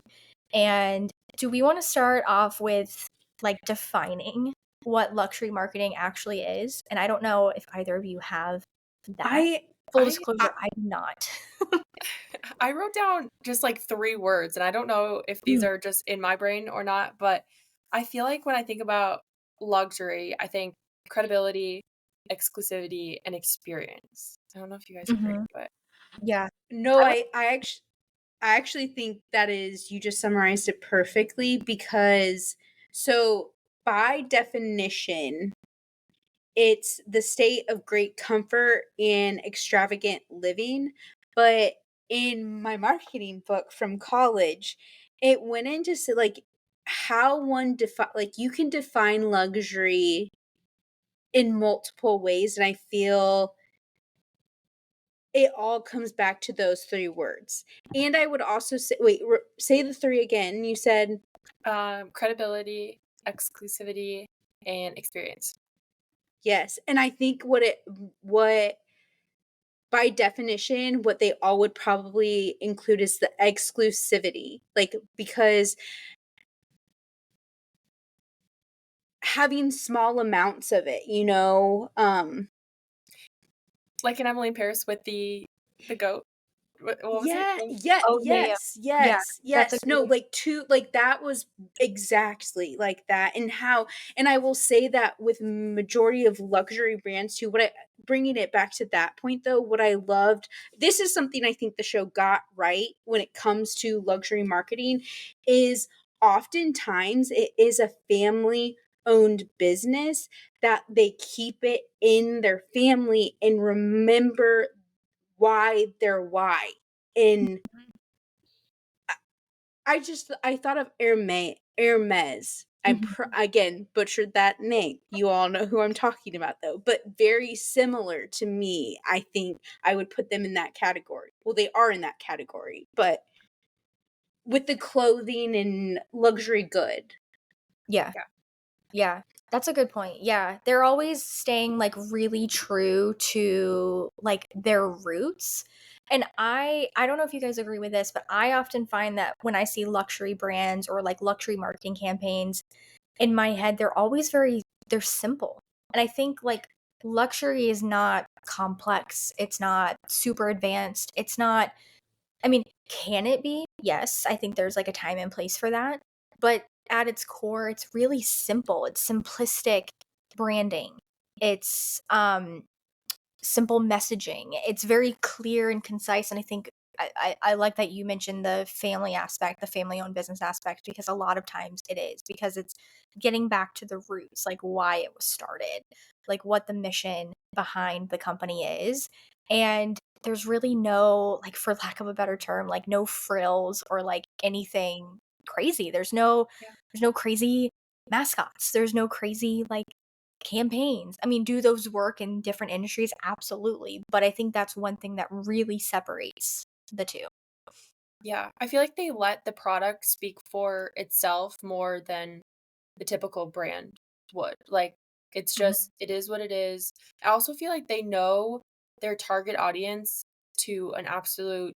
And do we want to start off with like defining what luxury marketing actually is? And I don't know if either of you have that. I Full I disclosure, I do not. I wrote down just like 3 words, and I don't know if these Mm, are just in my brain or not, but I feel like when I think about luxury, I think credibility, exclusivity, and experience. I don't know if you guys agree, mhm. but Yeah. no, I would I actually think that is you just summarized it perfectly because so by definition it's the state of great comfort and extravagant living, but in my marketing book from college it went into like how one define like you can define luxury in multiple ways, and I feel it all comes back to those 3 words. And I would also say wait, say the 3 again. You said credibility, exclusivity, and experience. yes. And I think what by definition, what they all would probably include is the exclusivity. Like, because having small amounts of it, Like in Emily in Paris with the goat. What was her yeah, name? yeah, Oh, yeah, yeah. yes, Yeah, yes, that's a yes. No, great like that was exactly like that. And I will say that with majority of luxury brands too. Bringing it back to that point though, what I loved, this is something I think the show got right when it comes to luxury marketing, is oftentimes it is a family owned business that they keep it in their family and remember why they're why. And I thought of Hermes. Mhm. Again butchered that name. You all know who I'm talking about though. But very similar to me. I think I would put them in that category. Well, they are in that category, but with the clothing and luxury good. Yeah. Yeah. Yeah, that's a good point. Yeah, they're always staying like really true to like their roots. And I don't know if you guys agree with this, but I often find that when I see luxury brands or like luxury marketing campaigns, in my head they're simple. And I think like luxury is not complex. It's not super advanced. It's not, I mean, can it be? Yes, I think there's like a time and place for that. But at its core, it's really simple. It's simplistic branding. It's simple messaging. It's very clear and concise. And I think I like that you mentioned the family aspect, the family owned business aspect, because a lot of times it is, because it's getting back to the roots, like why it was started, like what the mission behind the company is. And there's really no, like, for lack of a better term, like no frills or like anything crazy. Yeah. There's no crazy mascots. There's no crazy like campaigns. I mean, do those work in different industries? Absolutely. But I think that's one thing that really separates the two. Yeah. I feel like they let the product speak for itself more than the typical brand would. Like, it's Mhm. just, it is what it is. I also feel like they know their target audience to an absolute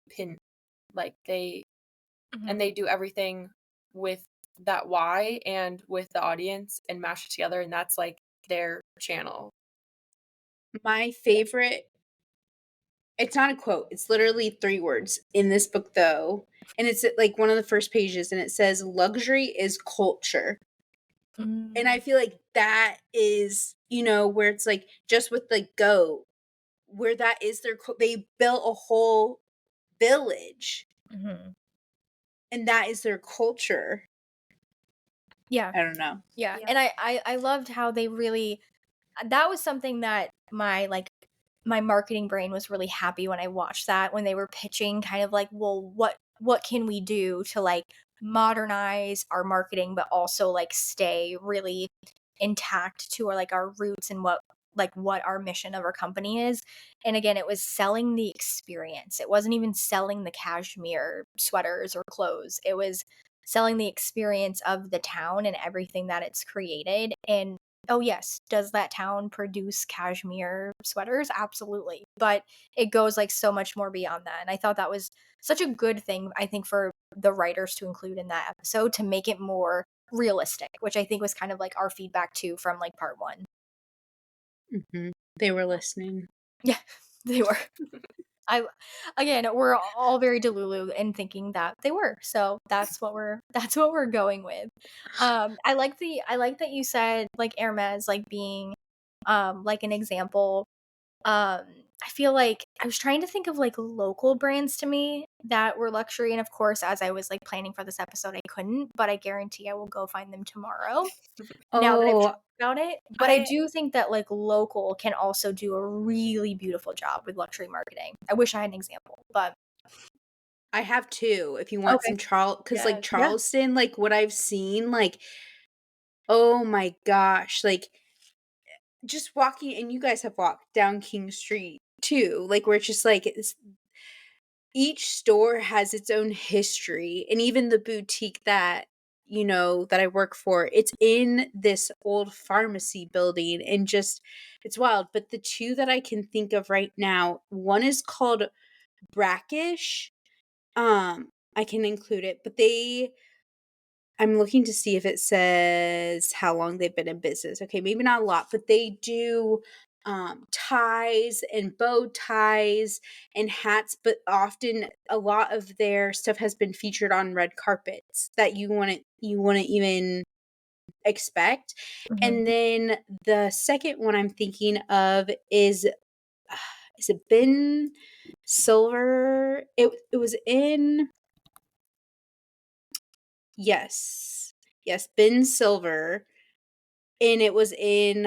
pin. Like, Mhm. and they do everything with that why and with the audience and mash it together. And that's like their channel. My favorite, it's not a quote, it's literally 3 words in this book though. And it's like one of the first pages and it says luxury is culture. And I Mm. feel like that is, where it's like just with the goat, where that is they built a whole village Mhm. and that is their culture. Yeah. I don't know. Yeah. Yeah. And I loved how they really, that was something that my marketing brain was really happy when I watched that, when they were pitching kind of like, well, what can we do to like modernize our marketing but also like stay really intact to our roots and what our mission of our company is. And again, it was selling the experience. It wasn't even selling the cashmere sweaters or clothes. It was selling the experience of the town and everything that it's created. And oh yes, does that town produce cashmere sweaters? Absolutely. But it goes like so much more beyond that. And I thought that was such a good thing, I think, for the writers to include in that episode to make it more realistic, which I think was kind of like our feedback too from like part 1. They were listening. Yeah, they were. I Again, we're all very delulu in thinking that they were. So that's what we're going with. I like that you said like Hermes like being like an example. Um I feel like I was trying to think of like local brands to me that were luxury, and of course as I was like planning for this episode I couldn't, but I guarantee I will go find them tomorrow now that I've Oh, talked about it. But I I do think that like local can also do a really beautiful job with luxury marketing. I wish I had an example, but I have 2 if you want okay. some because like Yeah. Yeah. Charleston, like what I've seen, like, oh my gosh, like just walking, and you guys have walked down King Street too, like where it's just like each store has its own history, and even the boutique that that I work for, it's in this old pharmacy building, and just it's wild. But the two that I can think of right now, one is called Brackish. I can include it, but I'm looking to see if it says how long they've been in business. Okay, maybe not a lot, but they do ties and bow ties and hats, but often a lot of their stuff has been featured on red carpets that you wouldn't even expect. Mhm. And then the second one I'm thinking of is it Ben Silver? It was in Yes. Yes, Ben Silver, and it was in,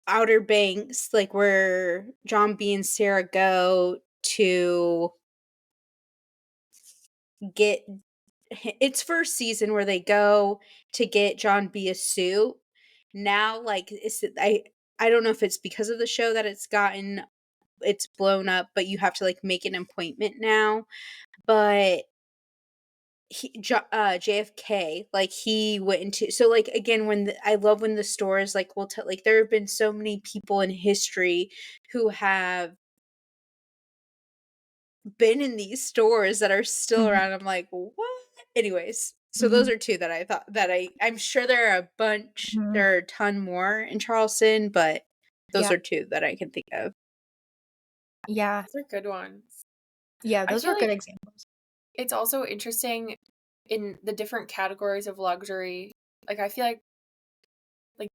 Outer Banks, like, where John B. and Sarah go to get it's first season where they go to get John B. a suit. Now, like, I don't know if it's because of the show that it's blown up, but you have to, like, make an appointment now, but JFK, like, he went into so, like, again, I love when the stores, like, will tell, like, there have been so many people in history who have been in these stores that are still Mhm. around. I'm like, "What?" Anyways, so those Mhm. are 2 that I thought that I'm sure Mhm. there are a ton more in Charleston, but those Yeah. are 2 that I can think of. Yeah. Those are good ones. Yeah, I those feel are good like examples. it's also interesting in the different categories of luxury. Like, I feel like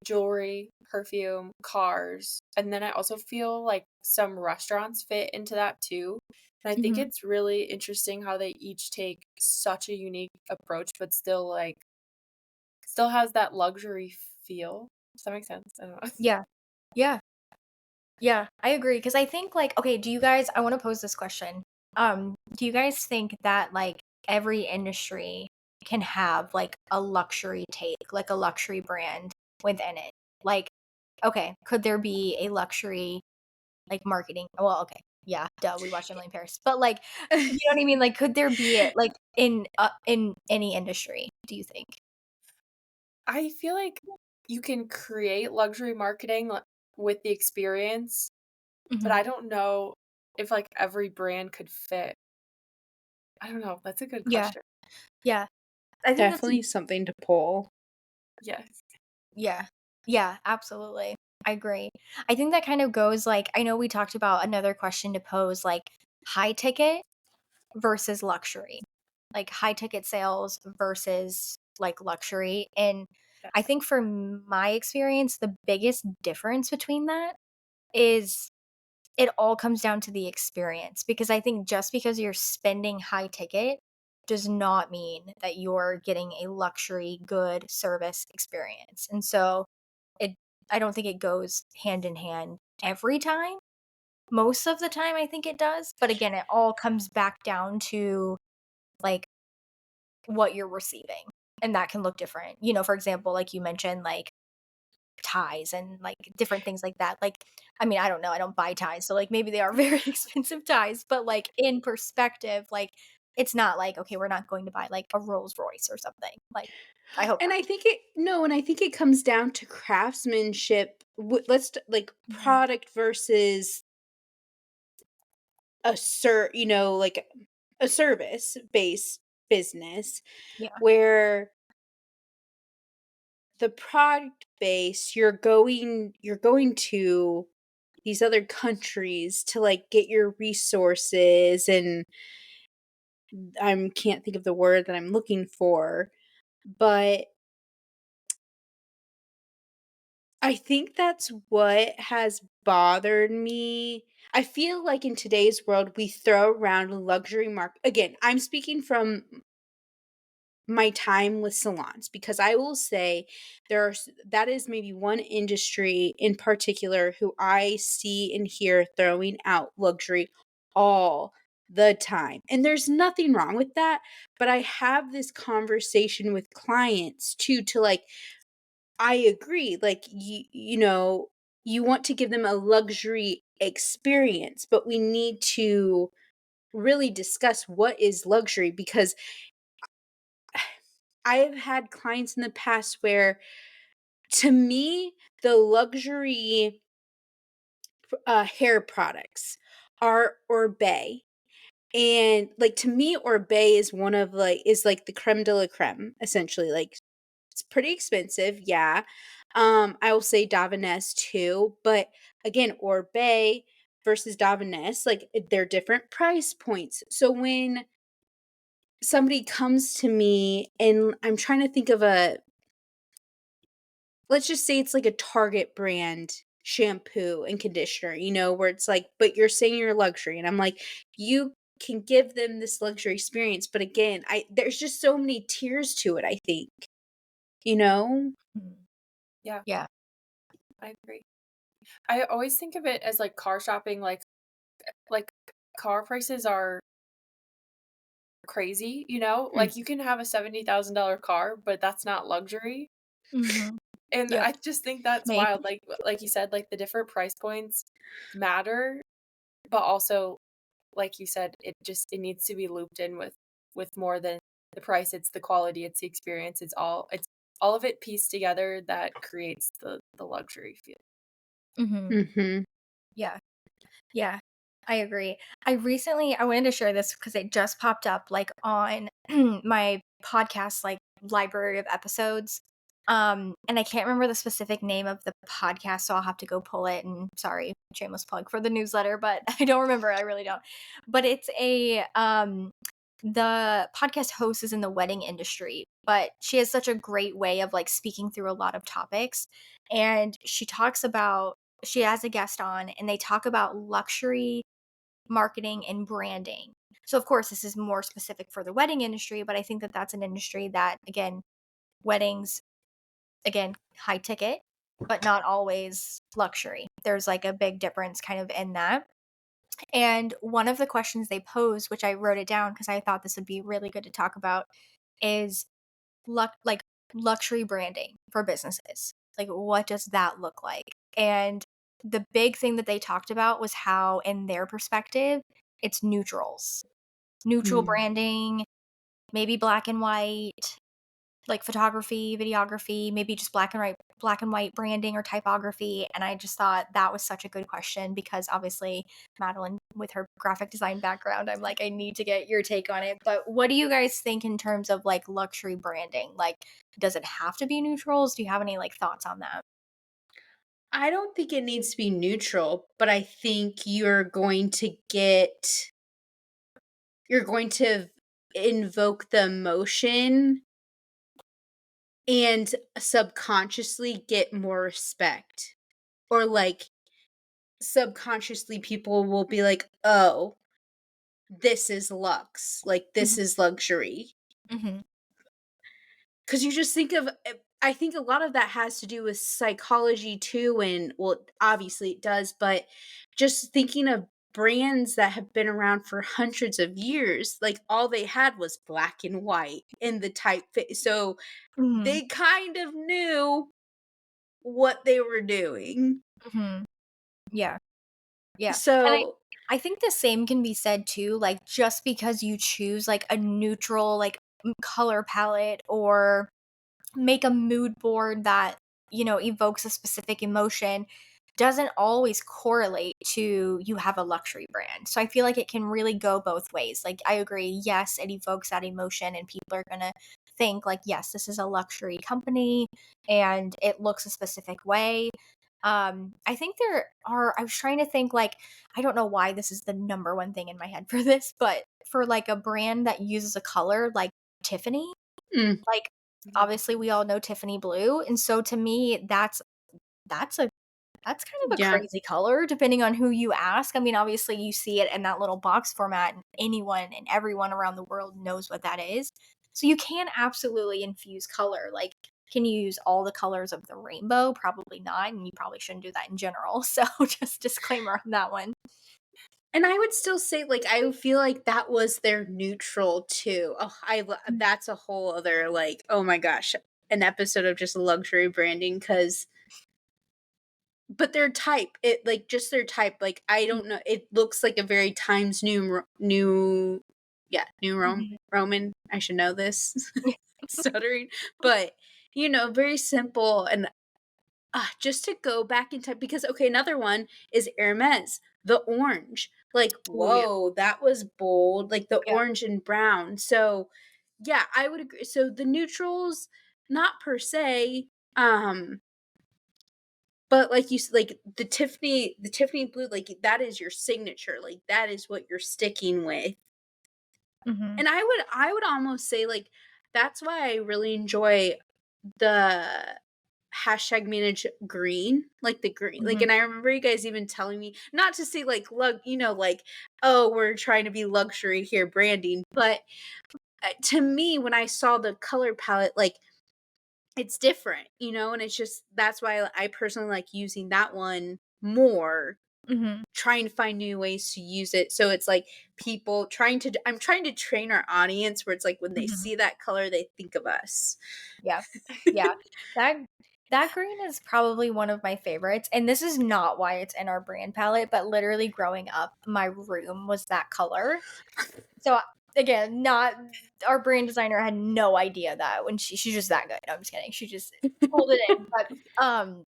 jewelry, perfume, cars, and then I also feel like some restaurants fit into that too. And I think Mhm. it's really interesting how they each take such a unique approach, but still has that luxury feel. Does that make sense? I don't know. Yeah. Yeah. Yeah, I agree because I think, like, okay, I wanna pose this question. Do you guys think that, like, every industry can have, like, a luxury take, like, a luxury brand within it? Like, okay, could there be a luxury, like, marketing well, okay, yeah, duh, we watch Emily in Paris. But, like, you know what I mean? Like, could there be it, like, in any industry, do you think? I feel like you can create luxury marketing with the experience, but Mhm. I don't know if like every brand could fit. I don't know. That's a good Yeah, question. yeah. I think that's a Definitely something to pull. Yes. yeah. Yeah, absolutely. I agree. I think that kind of goes like I know we talked about another question to pose like high ticket versus luxury. Like high ticket sales versus like luxury. And I think from my experience the biggest difference between that is it all comes down to the experience because I think just because you're spending high ticket does not mean that you're getting a luxury good service experience. And so it I don't think it goes hand in hand every time. Most of the time I think it does, but again, it all comes back down to like what you're receiving. And that can look different. You know, for example, like you mentioned like ties and like different things like that. Like, I mean, I don't know, I don't buy ties, so like maybe they are very expensive ties, but like in perspective, like it's not like okay, we're not going to buy like a Rolls Royce or something. Like, I hope And not. I think it no, and I think it comes down to craftsmanship. Like Mhm. product versus like a service based business, Yeah. where the product base you're going to these other countries to like get your resources, and I can't think of the word that I'm looking for, but I think that's what has bothered me. I feel like in today's world, we throw around luxury mark. Again, I'm speaking from my time with salons, because I will say that is maybe one industry in particular who I see and hear throwing out luxury all the time. And there's nothing wrong with that, but I have this conversation with clients too, to like, I agree. Like, you want to give them a luxury experience, but we need to really discuss what is luxury, because I have had clients in the past where, to me, the luxury hair products are Orbay. And, like, to me, Orbay is one of, like is, like, the creme de la creme, essentially, like, it's pretty expensive, yeah. I will say Davines too, but again, Orbay versus Davines, like, they're different price points. So when somebody comes to me and I'm trying to think of a let's just say it's like a Target brand shampoo and conditioner, where it's like, but you're saying you're luxury. And I'm like, you can give them this luxury experience. But again, there's just so many tiers to it, I think, you know? Mhm. Yeah, Yeah. I agree. I always think of it as like car shopping, like car prices are crazy, you know? Mm, Like you can have a $70,000 car, but that's not luxury. Mhm. And Yep. I just think that's Maybe. wild. Like you said, like the different price points matter, but also like you said, it needs to be looped in with more than the price. It's the quality, it's the experience, it's all of it pieced together that creates the luxury feel. Mhm. mhm. Yeah. Yeah, I agree. I wanted to share this because it just popped up like on my podcast like library of episodes. And I can't remember the specific name of the podcast, so I'll have to go pull it, and sorry, shameless plug for the newsletter, but I don't remember, I really don't. But it's a the podcast host is in the wedding industry, but she has such a great way of like speaking through a lot of topics. And she has a guest on and they talk about luxury marketing and branding. So, of course, this is more specific for the wedding industry, but I think that that's an industry that, again, weddings, again, high ticket, but not always luxury. There's like a big difference kind of in that. And one of the questions they posed, which I wrote it down because I thought this would be really good to talk about, is like luxury branding for businesses. Like, what does that look like? And the big thing that they talked about was how, in their perspective, it's neutrals, neutral Mm. branding, maybe black and white, like photography, videography, maybe just black and white branding or typography. And I just thought that was such a good question because obviously Madeline with her graphic design background, I'm like, I need to get your take on it. But what do you guys think in terms of like luxury branding? Like, does it have to be neutrals? Do you have any like thoughts on that? I don't think it needs to be neutral, but I think you're going to invoke the emotion and subconsciously get more respect. Or, like, subconsciously people will be like, "Oh, this is luxe, like, this Mhm. is luxury." Mhm. 'Cause you just think of I think a lot of that has to do with psychology too, and, well, obviously it does, but just thinking of brands that have been around for hundreds of years, like, all they had was black and white in the typefa so Mhm. they kind of knew what they were doing. Mhm. Yeah. Yeah. And So I think the same can be said too, like just because you choose like a neutral like color palette or make a mood board that, evokes a specific emotion doesn't always correlate to you have a luxury brand. So I feel like it can really go both ways. Like I agree, yes, it evokes that emotion and people are going to think like yes, this is a luxury company and it looks a specific way. I think I was trying to think like I don't know why this is the number one thing in my head for this, but for like a brand that uses a color like Tiffany, mm, like, obviously, we all know Tiffany blue, and so to me, that's a that's kind of a yeah. crazy color depending on who you ask. I mean, obviously, you see it in that little box format, and anyone and everyone around the world knows what that is. So you can absolutely infuse color. Like, can you use all the colors of the rainbow? Probably not, and you probably shouldn't do that in general. So just disclaimer on that one. And I would still say, like, I feel like that was their neutral too. Oh, that's a whole other, like, oh my gosh, an episode of just luxury branding, because but their type, it like just their type, like I don't know, it looks like a very Times New yeah, New Mhm. Roman. I should know this. stuttering, but, very simple and just to go back in time because, okay, another one is Hermes, the orange. Like, Oh, yeah. whoa, that was bold, like the Yeah. orange and brown. So, yeah, I would agree. So the neutrals, not per se, um, but like like the Tiffany blue, like that is your signature. Like that is what you're sticking with. Mhm. And I would almost say like that's why I really enjoy the hashtag manage green, like the green, like, Mhm. and I remember you guys even telling me not to say like like, oh, we're trying to be luxury here branding, but to me when I saw the color palette, like it's different, and it's just that's why I personally like using that one more, Mhm. trying to find new ways to use it. So it's like people I'm trying to train our audience where it's like when they Mhm. see that color, they think of us. Yeah. Yeah. That that green is probably one of my favorites, and this is not why it's in our brand palette, but literally growing up, my room was that color. So, again, not our brand designer had no idea that when she's just that good. No, I'm just kidding. She just pulled it in.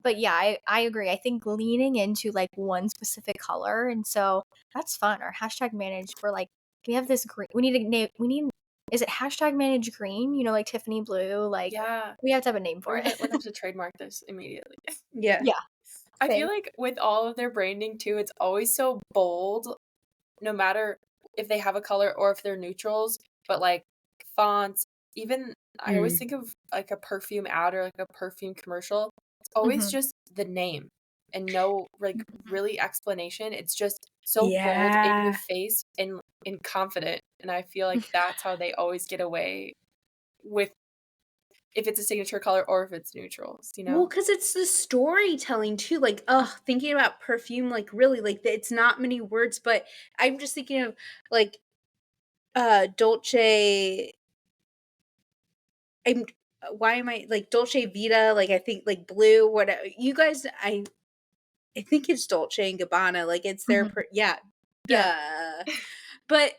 But yeah, I agree. I think leaning into like one specific color, and so that's fun. Our hashtag manage for like we have this green. We need a name. We need is it hashtag manage green? You know, like Tiffany blue. Like Yeah. we have to have a name for We're it. gonna have to trademark this immediately. Yeah. Yeah, I same. feel like with all of their branding too, it's always so bold, no matter if they have a color or if they're neutrals, but like fonts, even I always Mm. think of like a perfume ad or like a perfume commercial. It's always Mhm. just the name and no like Mhm. really explanation. It's just so bold in your Yeah. face and confident. And I feel like that's how they always get away with if it's a signature color or if it's neutrals, you Well, know? because it's the storytelling too. Like, thinking about perfume, like really, like it's not many words, but I'm just thinking of like Dolce. I'm why am I like Dolce Vita? Like I think like blue. Whatever you guys, I think it's Dolce and Gabbana. Like it's their Mhm. yeah, Yeah. duh. But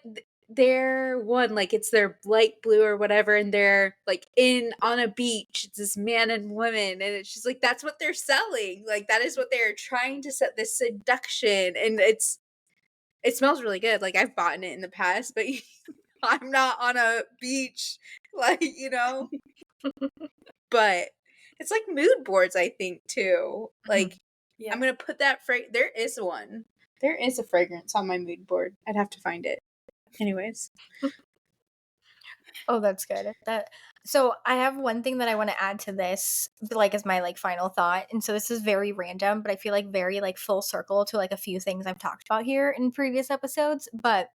they're one like it's their light blue or whatever, and they're like in on a beach. It's this man and woman, and it's just like that's what they're selling. Like that is what they're trying to set this seduction, and it smells really good. Like I've bought it in the past, but I'm not on a beach, like But it's like mood boards, I think too. Mhm. Like I'm Yeah. gonna put that there is one. There is a fragrance on my mood board. I'd have to find it. Anyways. Oh, that's good. So I have one thing that I want to add to this, like as my like final thought. And so this is very random, but I feel like very like full circle to like a few things I've talked about here in previous episodes. But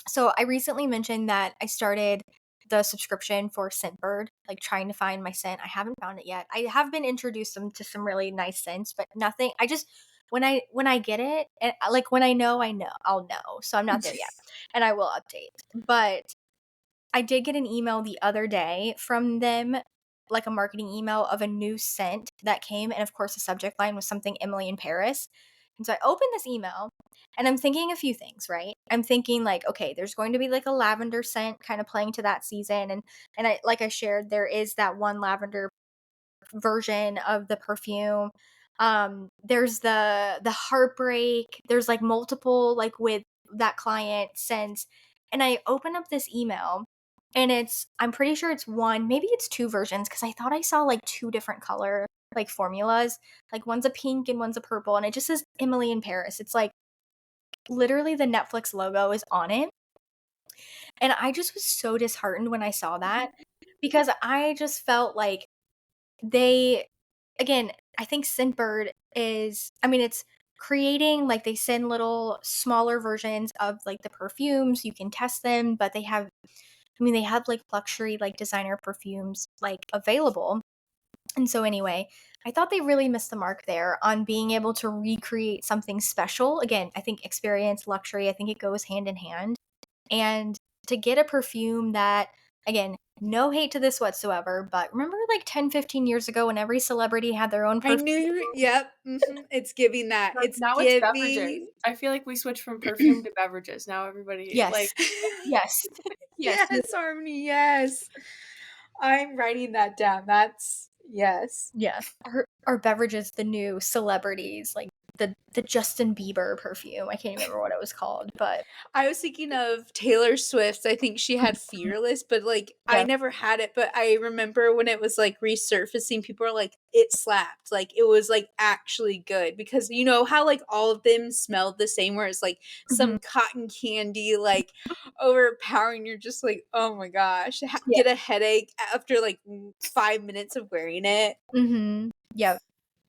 so I recently mentioned that I started the subscription for Scentbird, like trying to find my scent. I haven't found it yet. I have been introduced to some really nice scents, but nothing. I just when I get it, and like when I know, I'll know. So I'm not there yet, and I will update. But I did get an email the other day from them, like a marketing email of a new scent that came, and of course the subject line was something Emily in Paris. And so I opened this email and I'm thinking a few things, right? I'm thinking like, okay, there's going to be like a lavender scent kind of playing to that season, and I like I shared there is that one lavender version of the perfume. There's the heartbreak. There's like multiple like with that client scents. And I open up this email and I'm pretty sure it's one, maybe it's two versions because I thought I saw like two different color like formulas. Like one's a pink and one's a purple and it just says Emily in Paris. It's like literally the Netflix logo is on it. And I just was so disheartened when I saw that because I just felt like they again, I think Scentbird is I mean, it's creating like they send little smaller versions of like the perfumes, you can test them, but they have like luxury like designer perfumes like available. And so anyway, I thought they really missed the mark there on being able to recreate something special. Again, I think experience, luxury, I think it goes hand in hand. And to get a perfume that, again, no hate to this whatsoever, but remember like 10, 15 years ago when every celebrity had their own I perfume? knew yep. It's giving that. Like, It's now it's beverages. giving I feel like we switched from perfume to beverages. Now everybody Yes. like Yes. Yes. Yes, Harmony, yes. I'm writing that down. That's yes. Yes. Our beverages, the new celebrities, like the Justin Bieber perfume. I can't remember what it was called, but I was thinking of Taylor Swift's. I think she had Fearless, but like I yeah. never had it. But I remember when it was like resurfacing, people were like, it slapped. Like it was like actually good because you know how like all of them smelled the same, where it's like Mhm. some cotton candy, like overpowering. You're just like, oh my gosh, Yeah. get a headache after like 5 minutes of wearing it. Mhm. Yeah. Yeah.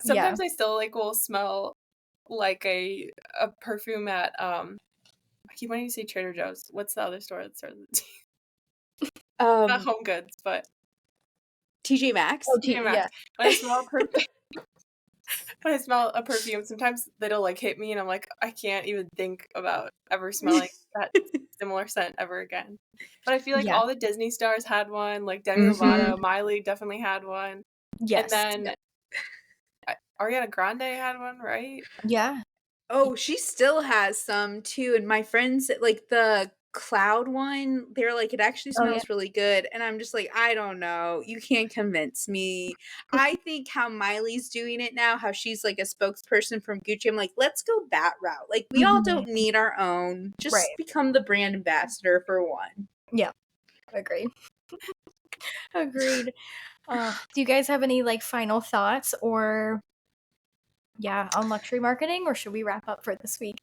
Sometimes I still like will smell like a perfume at I keep wanting to say Trader Joe's. What's the other store that starts with T? Not Home Goods, but TJ Maxx. Oh, TJ Maxx. yeah. When I smell when I smell a perfume, sometimes it'll like hit me and I'm like, I can't even think about ever smelling that similar scent ever again. But I feel like Yeah. all the Disney stars had one, like Demi Mhm. Lovato, Miley definitely had one. Yes. And then Ariana Grande had one, right? Yeah. Oh, she still has some too. And my friends, like the cloud one, they're like, it actually Oh, yeah. smells really good. And I'm just like, I don't know. You can't convince me. I think how Miley's doing it now, how she's like a spokesperson from Gucci, I'm like, let's go that route. Like, we all don't Mhm. need our own. Just Right. become the brand ambassador for one. Yeah. Agreed. Agreed. Do you guys have any like final thoughts or on luxury marketing, or should we wrap up for this week?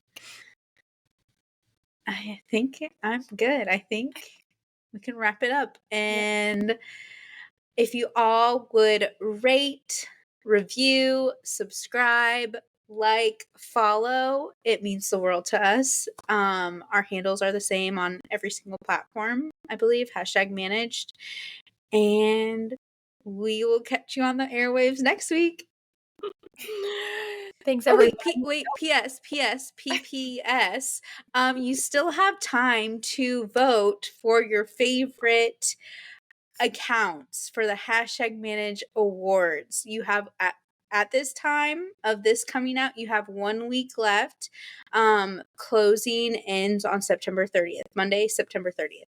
I think I'm good. I think we can wrap it up. And if you all would rate, review, subscribe, like, follow, it means the world to us. Our handles are the same on every single platform, I believe, #managed. And we will catch you on the airwaves next week. Thanks, Oh everyone. wait, PPS. You still have time to vote for your favorite accounts for the #manage awards. You have at this time of this coming out, you have 1 week left. Closing ends on September 30th, Monday, September 30th.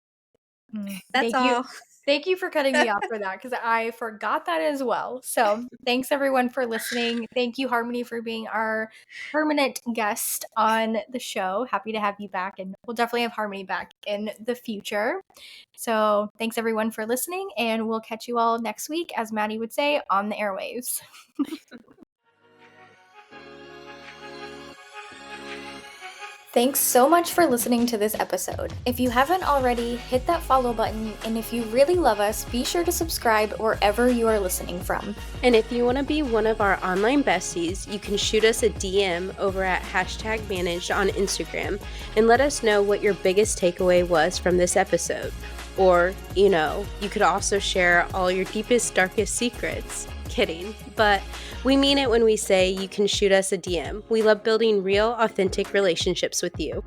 That's Thank you. all. Thank you for cutting me off for that because I forgot that as well. So thanks everyone for listening. Thank you, Harmony, for being our permanent guest on the show. Happy to have you back, and we'll definitely have Harmony back in the future. So thanks everyone for listening, and we'll catch you all next week, as Maddie would say, on the airwaves. Thanks so much for listening to this episode. If you haven't already, hit that follow button, and if you really love us, be sure to subscribe wherever you are listening from. And if you want to be one of our online besties, you can shoot us a DM over at #managed on Instagram and let us know what your biggest takeaway was from this episode. Or, you could also share all your deepest, darkest secrets. Kidding, but we mean it when we say you can shoot us a DM. We love building real, authentic relationships with you.